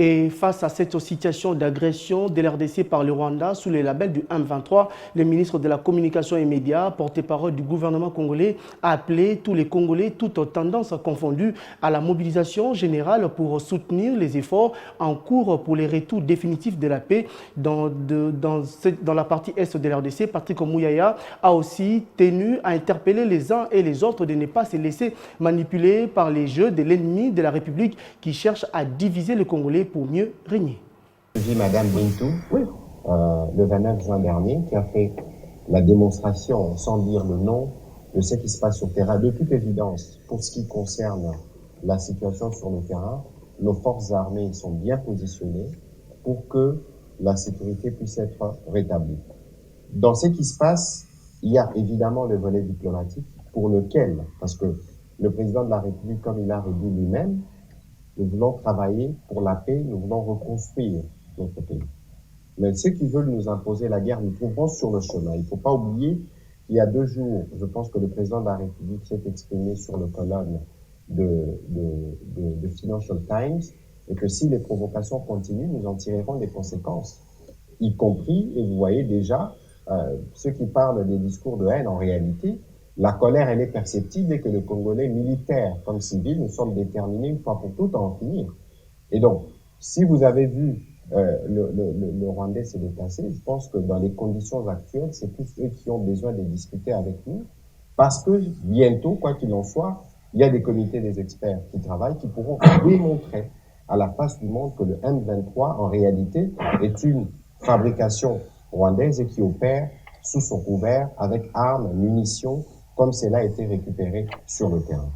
Et face à cette situation d'agression de l'RDC par le Rwanda sous le label du M23, le ministre de la Communication et Médias, porte-parole du gouvernement congolais, a appelé tous les Congolais, toutes tendances confondues, à la mobilisation générale pour soutenir les efforts en cours pour les retours définitifs de la paix dans la partie est de l'RDC. Patrick Mouyaya a aussi tenu à interpeller les uns et les autres de ne pas se laisser manipuler par les jeux de l'ennemi de la République qui cherche à diviser le Congolais pour mieux régner. J'ai Madame Bintou, le 29 juin dernier, qui a fait la démonstration, sans dire le nom, de ce qui se passe sur le terrain. De toute évidence, pour ce qui concerne la situation sur le terrain, nos forces armées sont bien positionnées pour que la sécurité puisse être rétablie. Dans ce qui se passe, il y a évidemment le volet diplomatique pour lequel, parce que le président de la République, comme il l'a redit lui-même, nous voulons travailler pour la paix, nous voulons reconstruire notre pays. Mais ceux qui veulent nous imposer la guerre, nous trouverons sur le chemin. Il ne faut pas oublier qu'il y a 2 jours, je pense que le président de la République s'est exprimé sur le colonne de Financial Times, et que si les provocations continuent, nous en tirerons des conséquences, y compris, et vous voyez déjà, ceux qui parlent des discours de haine, en réalité, la colère, elle est perceptible et que les Congolais, militaires comme civils, nous sommes déterminés une fois pour toutes à en finir. Et donc, si vous avez vu le Rwandais se déplacer, je pense que dans les conditions actuelles, c'est tous eux qui ont besoin de discuter avec nous, parce que bientôt, quoi qu'il en soit, il y a des comités des experts qui travaillent, qui pourront démontrer à la face du monde que le M23, en réalité, est une fabrication rwandaise et qui opère sous son couvert avec armes, munitions, comme cela a été récupéré sur le terrain.